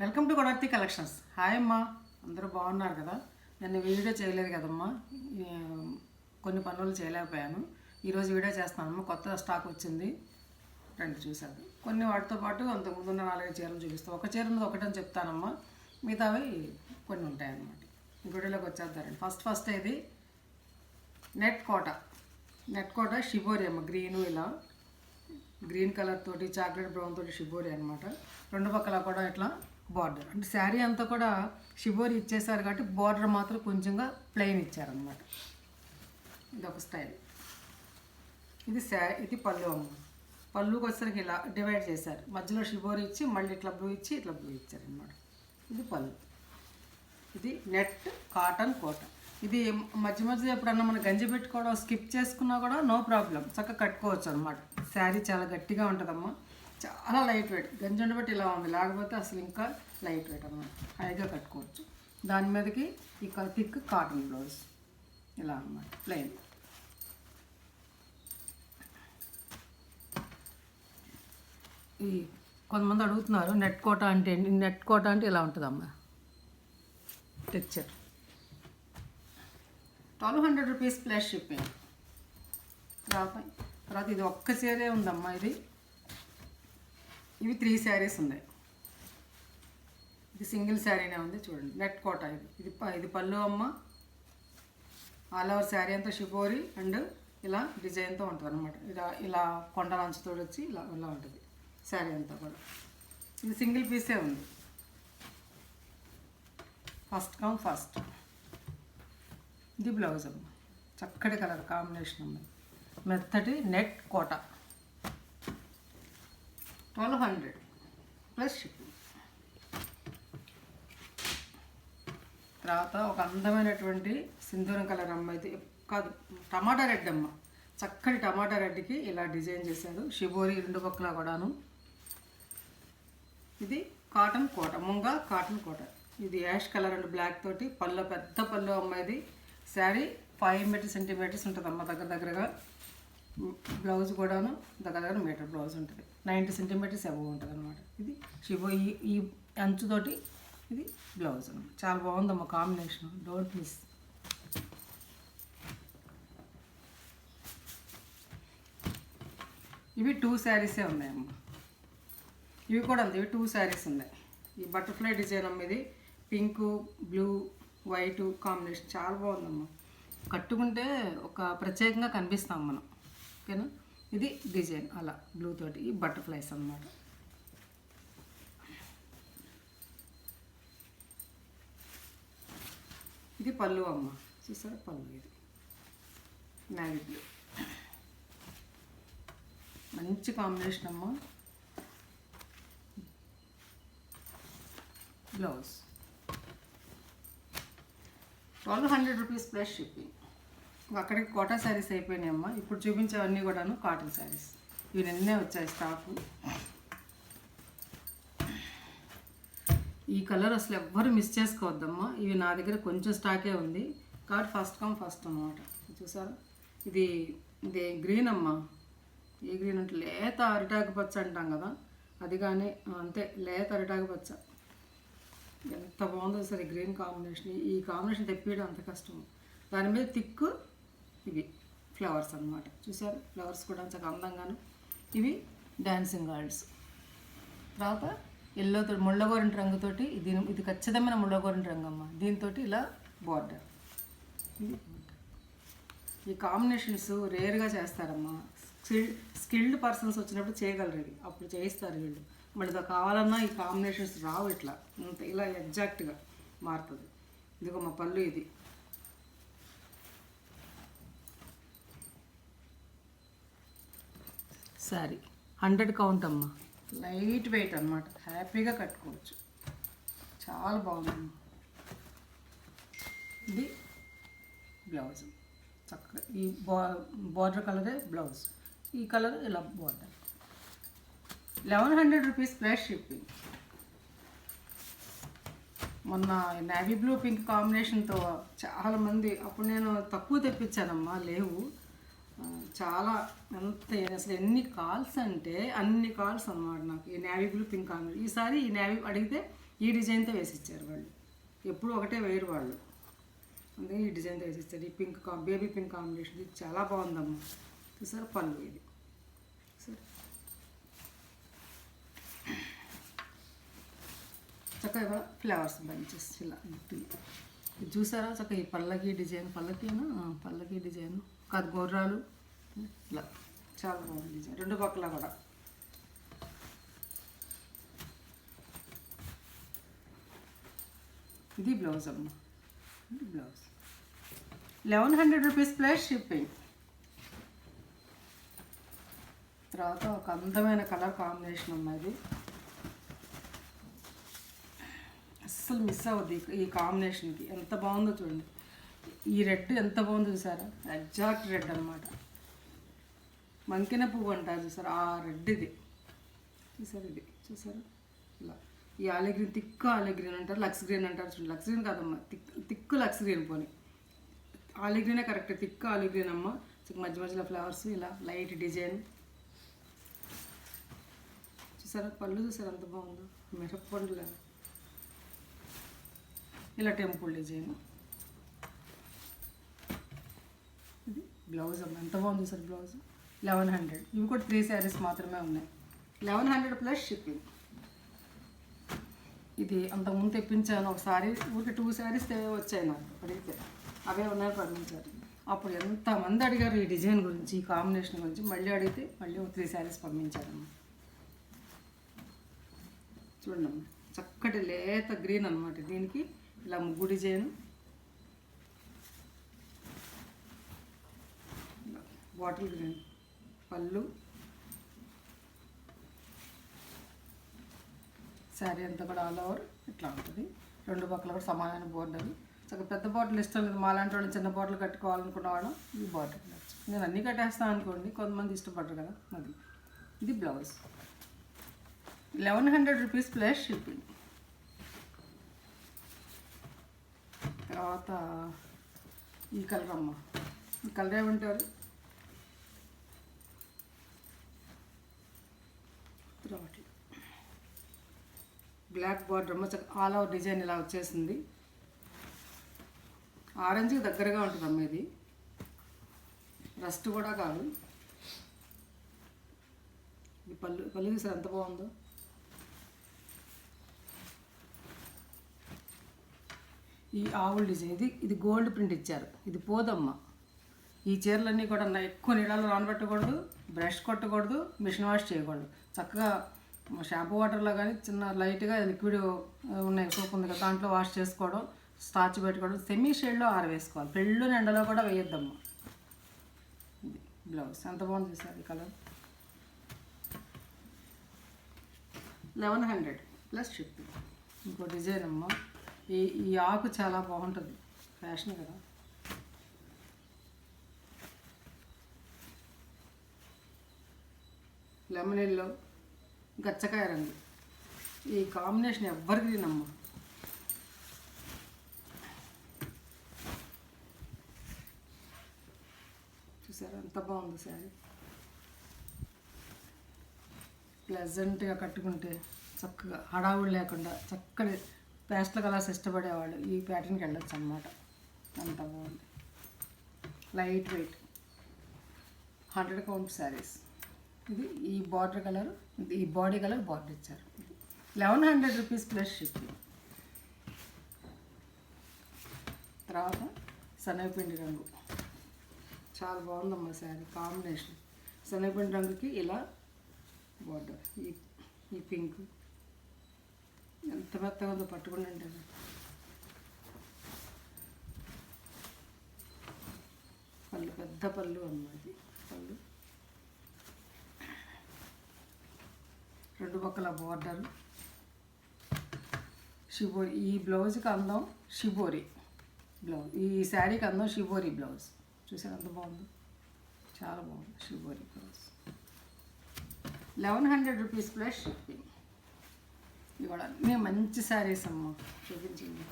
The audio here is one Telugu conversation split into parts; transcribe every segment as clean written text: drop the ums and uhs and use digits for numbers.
Welcome to Kodarthi collections. Hi అమ్మా, అందరూ బాగున్నారు కదా? నేను వీడియో చేయలేదు కదమ్మా, కొన్ని పనులు చేయలేకపోయాను. ఈరోజు వీడియో చేస్తానమ్మా. కొత్త స్టాక్ వచ్చింది, రండి చూసాను. కొన్ని వాటితో పాటు అంతకుముందు ఉన్న 4-5 చీరలు చూపిస్తాను. ఒక చీర ఉన్నది ఒకటని చెప్తానమ్మా, మిగతావి కొన్ని ఉంటాయన్నమాట. వీడియోలోకి వచ్చేద్దారండి. ఫస్ట్ ఇది నెట్ కోట షిబోరి అమ్మ. ఇలా గ్రీన్ కలర్ తోటి చాక్లెట్ బ్రౌన్ తోటి షిబోరి అనమాట. రెండు పక్కల కూడా ఇట్లా బార్డర్, అంటే శారీ అంతా కూడా షిబోరి ఇచ్చేసారు కాబట్టి బార్డర్ మాత్రం కొంచెంగా ప్లెయిన్ ఇచ్చారనమాట. ఇది ఒక స్టైల్. ఇది పళ్ళు అమ్మ. పళ్ళుకి వచ్చేసరికి ఇలా డివైడ్ చేశారు, మధ్యలో షిబోరి ఇచ్చి మళ్ళీ ఇట్లా బ్లూ ఇచ్చి ఇట్లా బ్లూ ఇచ్చారనమాట. ఇది పళ్ళు. ఇది నెట్ కాటన్ కోట. ఇది మధ్య ఎప్పుడన్నా మనం గంజి పెట్టుకోవడం స్కిప్ చేసుకున్నా కూడా నో ప్రాబ్లం, చక్కగా కట్టుకోవచ్చు అనమాట. శారీ చాలా గట్టిగా ఉంటుందమ్మా, చాలా లైట్ వెయిట్. గంజి ఉండబట్టి ఇలా ఉంది, లేకపోతే అసలు ఇంకా లైట్ వెయిట్ అనమాట, హైగా కట్టుకోవచ్చు. దాని మీదకి ఈ థిక్ కాటన్ బ్లౌజ్ ఇలా అనమాట, ప్లెయిన్. ఈ కొంతమంది అడుగుతున్నారు నెట్ కోట అంటే ఏంటి. నెట్ కోట అంటే ఇలా ఉంటుందమ్మా టెక్చర్. 1200 rupees plus shipping. తర్వాత ఇది ఒక్క చీరే ఉందమ్మా. ఇవి 3 శారీస్ ఉన్నాయి. ఇది సింగిల్ శారీనే ఉంది చూడండి. నెట్ కోట ఇది పళ్ళు అమ్మ. ఆల్ ఓవర్ శారీ అంతా షిబోరి అండ్ ఇలా డిజైన్తో ఉంటుంది అనమాట. ఇలా కొండ లంచుతో వచ్చి ఇలా ఉంటుంది శారీ అంతా కూడా. ఇది సింగిల్ పీసే ఉంది. ఫస్ట్ ఇది బ్లౌజ్ అమ్మ. చక్కటి కలర్ కాంబినేషన్ ఉంది. మెత్తటి నెట్ కోట 1200 ప్లస్ షిప్పింగ్. తర్వాత ఒక అందమైనటువంటి సింధూరం కలర్ అమ్మ. ఇది కాదు, టమాటా రెడ్ అమ్మ. చక్కటి టమాటా రెడ్కి ఇలా డిజైన్ చేశారు, షిబోరి రెండు పక్కల కూడాను. ఇది కాటన్ కోట, ముంగా కాటన్ కోట. ఇది యాష్ కలర్ అండ్ బ్లాక్ తోటి పళ్ళు, పెద్ద పళ్ళు అమ్మ. ఇది శారీ 5 సెంటీమీటర్స్ ఉంటుంది అమ్మ దగ్గరగా. బ్లౌజ్ కూడాను దగ్గర మీటర్ బ్లౌజ్ ఉంటుంది. 90 సెంటీమీటర్స్ అబవ్ ఉంటుంది అనమాట. ఇది షిబో ఈ అంచుతోటి ఇది బ్లౌజ్ అనమాట. చాలా బాగుందమ్మ కాంబినేషన్, డోంట్ మిస్. ఇవి 2 శారీసే ఉన్నాయమ్మ. ఇవి కూడా అంతే, ఇవి 2 శారీస్ ఉన్నాయి. ఈ బటర్ఫ్లై డిజైన్ అమ్మ. ఇది పింక్, బ్లూ, వైట్ కాంబినేషన్ చాలా బాగుందమ్మా. కట్టుకుంటే ఒక ప్రత్యేకంగా కనిపిస్తాం మనం, ఓకేనా. ఇది డిజైన్ అలా బ్లూ తోటి ఈ బటర్ఫ్లైస్ అన్నమాట. ఇది పళ్ళు అమ్మ, చూసారా పళ్ళు. ఇది నావీ బ్లూ, మంచి కాంబినేషన్ అమ్మ. Blouse 1200 rupees plus shipping. అక్కడికి కోటా శారీస్ అయిపోయినాయి అమ్మ. ఇప్పుడు చూపించేవన్నీ కూడాను కాటన్ శారీస్. ఇవి నిన్నే వచ్చాయి స్టాకు. ఈ కలర్ అసలు ఎవ్వరు మిస్ చేసుకోవద్దమ్మా. ఇవి నా దగ్గర కొంచెం స్టాకే ఉంది కాబట్టి ఫస్ట్ అనమాట. చూసారా, ఇది గ్రీన్ అమ్మ. ఈ గ్రీన్ అంటే లేత అరిటాకు పచ్చ అంటాం కదా, అది కానీ అంతే, లేత అరిటాకు పచ్చ. ఎంత బాగుందో సరే గ్రీన్ కాంబినేషన్. ఈ కాంబినేషన్ తెప్పియడం అంత కష్టం. దాని మీద థిక్ ఇవి ఫ్లవర్స్ అనమాట. చూసారు, ఫ్లవర్స్ కూడా చాలా అందంగాను. ఇవి డాన్సింగ్ గర్ల్స్. తర్వాత ఎల్లోతో ముళ్ళగోరింటి రంగుతోటి ఇది ఖచ్చితమైన ముళ్ళగోరింటి రంగు అమ్మ. దీంతో ఇలా బార్డర్. ఈ కాంబినేషన్స్ రేర్గా చేస్తారమ్మా. స్కిల్డ్ పర్సన్స్ వచ్చినప్పుడు చేయగలరు, ఇవి అప్పుడు చేయిస్తారు వీళ్ళు. మళ్ళీ కావాలన్నా ఈ కాంబినేషన్స్ రావు ఇట్లా, అంత ఇలా ఎగ్జాక్ట్గా మారుతుంది. ఇదిగో మా పళ్ళు. ఇది శారీ 100 కౌంట్ అమ్మ. లైట్ వెయిట్ అనమాట, హ్యాపీగా కట్టుకోవచ్చు. చాలా బాగుందమ్మా. ఇది బ్లౌజ్ చక్కగా ఈ బార్డర్ కలరే బ్లౌజ్. ఈ కలర్ ఇలా బార్డర్. 1100 rupees plus shipping. మొన్న నేవీ బ్లూ పింక్ కాంబినేషన్తో చాలామంది, అప్పుడు నేను తక్కువ తెప్పించానమ్మా, లేవు చాలా. అసలు ఎన్ని కాల్స్ అంటే అన్ని కాల్స్ అనమాట నాకు. ఈ నేవీ బ్లూ పింక్ కాంబినేషన్. ఈసారి ఈ నేవీ అడిగితే ఈ డిజైన్తో వేసిచ్చారు వాళ్ళు, ఎప్పుడు ఒకటే వేయరు వాళ్ళు, అందుకే ఈ డిజైన్తో వేసిచ్చారు. ఈ పింక్ బేబీ పింక్ కాంబినేషన్ ఇది చాలా బాగుందమ్మా. చూసారా పళ్ళు ఇది సరే చక్కగా ఫ్లవర్స్ బంచెస్ ఇలా గుర్తులు ఇది చూసారా చక్కగా ఈ పల్లకి డిజైన్, పల్లకి డిజైన్ కాదు గొర్రాలు ఇలా చాలా బాగుంది డిజైన్ రెండు పక్కల కూడా. ఇది బ్లౌజ్ అమ్మ, ఇది బ్లౌజ్ 1100 రూపీస్ ప్లస్ షిప్పింగ్. తర్వాత ఒక అందమైన కలర్ కాంబినేషన్ ఉన్నది, అస్సలు మిస్ అవ్వద్దు ఈ కాంబినేషన్కి. ఎంత బాగుందో చూడండి, ఈ రెడ్ ఎంత బాగుందో చూసారా, ఎగ్జాక్ట్ రెడ్ అనమాట. మంకిన పువ్వు అంటారు చూసారా, ఆ రెడ్ ఇది చూసారు, ఇది చూసారా ఇలా. ఈ olive green thick olive green అంటారు, లక్స్ గ్రీన్ అంటారు చూడండి. లక్స్ గ్రీన్ కాదమ్మా, థిక్ లక్స్ గ్రీన్ పోనీ, ఆలివ్ గ్రీనే కరెక్ట్, థిక్ ఆలివ్ గ్రీన్ అమ్మ. మధ్య మధ్యలో ఫ్లవర్స్ ఇలా లైట్ డిజైన్ చూసారా, పళ్ళు చూసారా ఎంత బాగుందో, మిరప్పండులా ఇలా టెంపుల్ డిజైన్. ఇది బ్లౌజ్ అమ్మ, ఎంత బాగుంది సార్ బ్లౌజ్. 1100. ఇవి కూడా 3 శారీస్ మాత్రమే ఉన్నాయి, 1100 ప్లస్ షిప్పింగ్. ఇది అంతకుముందు తెప్పించాను ఒకసారి, ఊరికి 2 శారీస్ వచ్చాయి నాకు అడిగితే, అవే ఉన్నాయి పంపించారు. అప్పుడు ఎంతమంది అడిగారు ఈ డిజైన్ గురించి, ఈ కాంబినేషన్ గురించి. మళ్ళీ అడిగితే మళ్ళీ 3 శారీస్ పంపించారమ్మ. చూడండి అమ్మ, చక్కటి లేత గ్రీన్ అనమాట. దీనికి ఇలా ముగ్గు డిజైన్, బాటిల్ గ్రీన్ పళ్ళు, శారీ అంతా కూడా ఆల్ ఓవర్ ఇట్లా ఉంటుంది. రెండు పక్కల కూడా సమానమైన బోర్డర్. చక్కగా పెద్ద బాటిల్ ఇష్టం లేదు, మాలాంటి వాళ్ళు చిన్న బాటిల్ కట్టుకోవాలనుకున్న వాళ్ళు ఈ బాటిల్ కట్టచ్చు. నేను అన్నీ కట్టేస్తాను అనుకోండి, కొంతమంది ఇష్టపడరు కదా అది. ఇది బ్లౌజ్ 1100 రూపీస్ ప్లస్ షిప్పింగ్. తర్వాత ఈ కలర్ అమ్మ, ఈ కలర్ ఏమంటారు, బ్లాక్ బార్డర్ అమ్మ, ఆల్ ఓవర్ డిజైన్ ఇలా వచ్చేసింది. ఆరెంజ్కి దగ్గరగా ఉంటుంది అమ్మ, ఇది రస్ట్ కూడా కాదు. ఇది పళ్ళు చూసారు ఎంత బాగుందో. ఈ ఆవుల డిజైన్, ఇది గోల్డ్ ప్రింట్ ఇచ్చారు, ఇది పోదమ్మ. ఈ చీరలన్నీ కూడా ఎక్కువ నీళ్ళలో నానబెట్టకూడదు, బ్రష్ కొట్టకూడదు, మిషన్ వాష్ చేయకూడదు. చక్కగా షాంపూ వాటర్లో కానీ చిన్న లైట్గా లిక్విడ్ ఉన్నాయి సోప్ ఉంది కదా, దాంట్లో వాష్ చేసుకోవడం, స్టార్చ్ పెట్టుకోవడం, సెమీ షేడ్లో ఆరవేసుకోవాలి. పెళ్ళు ఎండలో కూడా వేయొద్దమ్మ. ఇది బ్లౌజ్ ఎంత బాగుంది చూసారు ఈ కలర్. 1100 plus shipping. ఇంకో డిజైన్ అమ్మ, ఈ ఆకు చాలా బాగుంటుంది, ఫ్యాషన్ కదా. లెమన్ ఎల్లో, గచ్చకాయ రంగు, ఈ కాంబినేషన్ ఎవ్వరికి తినమ్మ. చూసారా ఎంత బాగుంది శారీ. ప్లెజెంట్గా కట్టుకుంటే చక్కగా హడావుడు లేకుండా చక్కటి పేస్టల్ కలర్స్ ఇష్టపడేవాళ్ళు ఈ ప్యాటర్న్కి వెళ్ళొచ్చు అన్నమాట. అంత బాగుంది, లైట్ వెయిట్ 100 కౌంట్ శారీస్. ఇది ఈ బార్డర్ కలర్, ఈ బాడీ కలర్ బార్డర్ ఇచ్చారు. 1100 రూపీస్ ప్లస్ షిప్పింగ్. తర్వాత శనగపిండి రంగు చాలా బాగుందమ్మా శారీ కాంబినేషన్. శనగపిండి రంగుకి ఇలా బార్డర్, ఈ పింక్ ఎంత మెత్తగా ఉందో పట్టుకుని ఉంటుంది. పళ్ళు పెద్ద పళ్ళు అన్నమాట, పళ్ళు రెండు పక్కల బార్డర్. షిబోరి, ఈ బ్లౌజ్కి అందం షిబోరి బ్లౌజ్, ఈ శారీకి అందం షిబోరి బ్లౌజ్. చూసారు ఎంత బాగుందో, చాలా బాగుంది shibori blouse. 1100 rupees plus shipping. ఇవి కూడా అన్నీ మంచి శారీస్ అమ్మ, చూపించింది.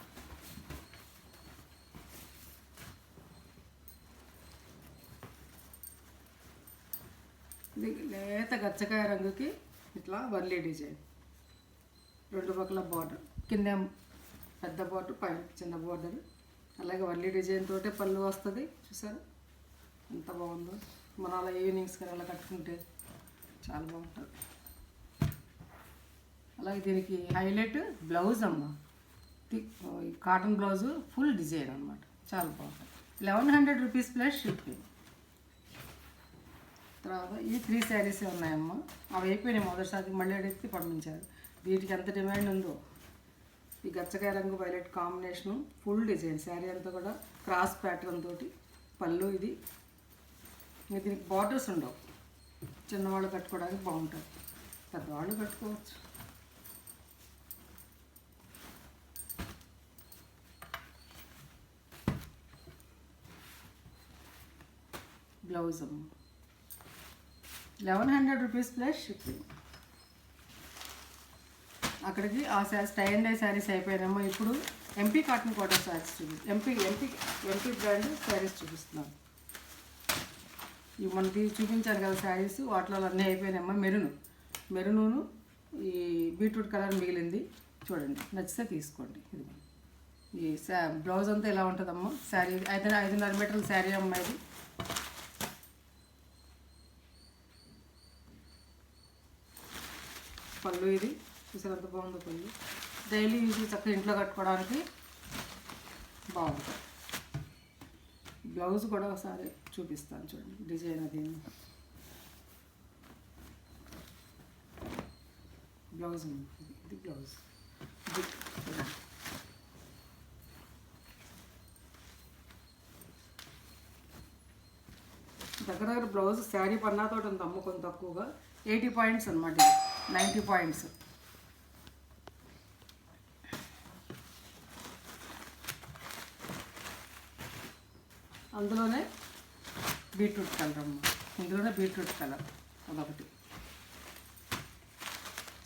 ఇది లేత గచ్చకాయ రంగుకి ఇట్లా వర్లీ డిజైన్, రెండు పక్కల బార్డర్. కింద పెద్ద బోర్డర్, పైన చిన్న బోర్డర్. అలాగే వర్లీ డిజైన్ తోటే పళ్ళు వస్తుంది. చూసారు ఎంత బాగుందో. మనం అలా ఈవినింగ్స్ కానీ అలా కట్టుకుంటే చాలా బాగుంటుంది. అలాగే దీనికి హైలైట్ బ్లౌజ్ అమ్మ, కాటన్ బ్లౌజు ఫుల్ డిజైన్ అనమాట, చాలా బాగుంటుంది. 1100 రూపీస్ ప్లస్ షిప్పింగ్. తర్వాత ఈ 3 శారీస్ ఉన్నాయమ్మా, అవి అయిపోయినాయి మొదటిసారి, మళ్ళీ అడిగితే పంపించారు. వీటికి ఎంత డిమాండ్ ఉందో. ఈ గచ్చకాయ రంగు violet combination, full design sari అంతా కూడా క్రాస్ ప్యాటర్న్ తోటి పళ్ళు. ఇది దీనికి బార్డర్స్ ఉండవు, చిన్నవాళ్ళు కట్టుకోవడానికి బాగుంటుంది, పెద్దవాళ్ళు కట్టుకోవచ్చు. Blouse 1100 rupees plus shipping. అక్కడికి ఆ టై అండ్ డై శారీస్ అయిపోయినామో ఇప్పుడు MP cotton Kota saris MP brand saris చూపిస్తున్నాను. ఇవి మనకి చూపించాను కదా శారీస్, వాటిలో అన్నీ అయిపోయినాయమ్మా. మెరూను ఈ బీట్రూట్ కలర్ మిగిలింది, చూడండి నచ్చితే తీసుకోండి. ఇది ఈ బ్లౌజ్ అంతా ఇలా ఉంటుందమ్మా. శారీ 5.5 మీటర్ల శారీ అమ్మా. ఇది పళ్ళు. ఇది చూసారు ఎంత బాగుందో పళ్ళు. డైలీ యూజ్ చక్కగా ఇంట్లో కట్టుకోవడానికి బాగుంటుంది. బ్లౌజ్ కూడా ఒకసారి చూపిస్తాను చూడండి, డిజైన్ అది. బ్లౌజ్ ఇది బ్లౌజ్. దగ్గర బ్లౌజ్ శారీ పన్నాతో ఉంది అమ్మ, కొంత తక్కువగా 80 పాయింట్స్ అనమాట, 90 పాయింట్స్. అందులోనే బీట్రూట్ కలర్ అమ్మ, ఇందులోనే బీట్రూట్ కలర్ అదొకటి.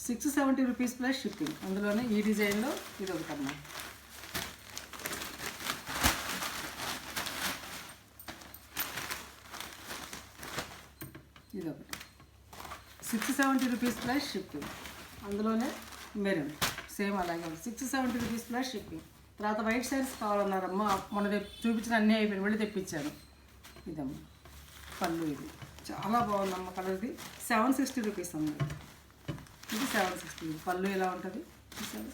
670 రూపీస్ ప్లస్ షిప్పింగ్. అందులోనే ఈ డిజైన్లో ఇది ఒకటి అమ్మ. ఇది ఒకటి 670 రూపీస్ ప్లస్ షిప్పింగ్. అందులోనే మెరూన్ సేమ్ అలాగే 670 రూపీస్ ప్లస్ షిప్పింగ్. తర్వాత వైట్ శారీస్ కావాలన్నారమ్మా, మొన్న చూపించిన అన్నీ అయిపోయిన మళ్ళీ తెప్పించాను. ఇదమ్మా పళ్ళు. ఇది చాలా బాగుందమ్మ కలర్. ఇది 760 రూపీస్ అమ్మ. ఇది 760. పళ్ళు ఇలా ఉంటుంది చూసారు.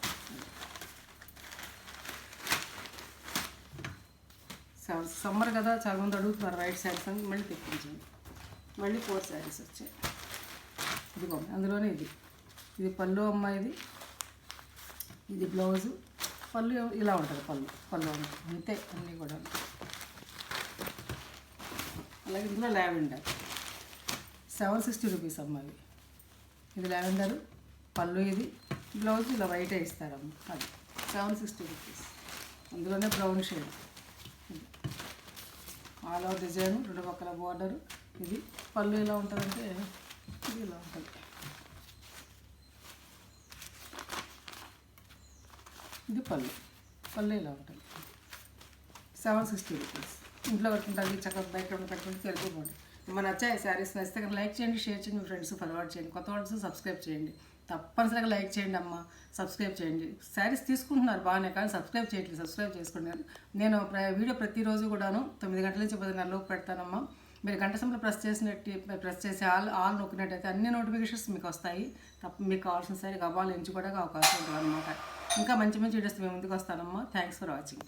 7 సమ్మర్ కదా, చాలా మంది అడుగుతున్నారు వైట్ శారీస్ అని, మళ్ళీ తెప్పించాను. మళ్ళీ 4 శారీస్ వచ్చాయి. ఇది బాగుంది. అందులోనే ఇది పళ్ళు అమ్మ. ఇది బ్లౌజు. పళ్ళు ఇలా ఉంటుంది, పళ్ళు అంతే అన్నీ కూడా. అలాగే ఇందులో లావెండర్ 760 రూపీస్ అమ్మ. ఇది లావెండరు పళ్ళు. ఇది బ్లౌజ్ ఇలా వైటే ఇస్తారమ్మ. అది 760 రూపీస్. అందులోనే brown shade. All over design, 2 పక్కల బోర్డరు. ఇది పళ్ళు ఎలా ఉంటుందంటే ఇది ఇలా ఉంటుంది. ఇది పళ్ళు ఇలా ఉంటుంది. 760 రూపీస్. ఇంట్లో కట్టుకుంటారు, చక్కగా బయట కట్టుకుంటే తెలుసుకోండి. మన నచ్చాయి శారీస్, నచ్చితే కానీ లైక్ చేయండి, షేర్ చేయండి, మీ ఫ్రెండ్స్ ఫార్వర్డ్ చేయండి, కొత్త వాళ్ళు సబ్స్క్రైబ్ చేయండి. తప్పనిసరిగా లైక్ చేయండి అమ్మ, సబ్స్క్రైబ్ చేయండి. శారీస్ తీసుకుంటున్నారు బాగానే, కానీ సబ్స్క్రైబ్ చేయట్లేదు. సబ్స్క్రైబ్ చేసుకోండి. నేను వీడియో ప్రతిరోజు కూడాను 9 గంటల నుంచి 10 గంటలకు పెడతానమ్మా. మీరు గంట సింబల్ ప్రెస్ చేసి ఆల్ నొక్కినట్టయితే అన్ని నోటిఫికేషన్స్ మీకు వస్తాయి. మీకు కావాల్సిన సరే గబాలు ఎంచుకోవడానికి అవకాశం ఉంటుంది అనమాట. ఇంకా మంచి వీడియోస్ మేము ముందుకు వస్తానమ్మా. Thanks for watching.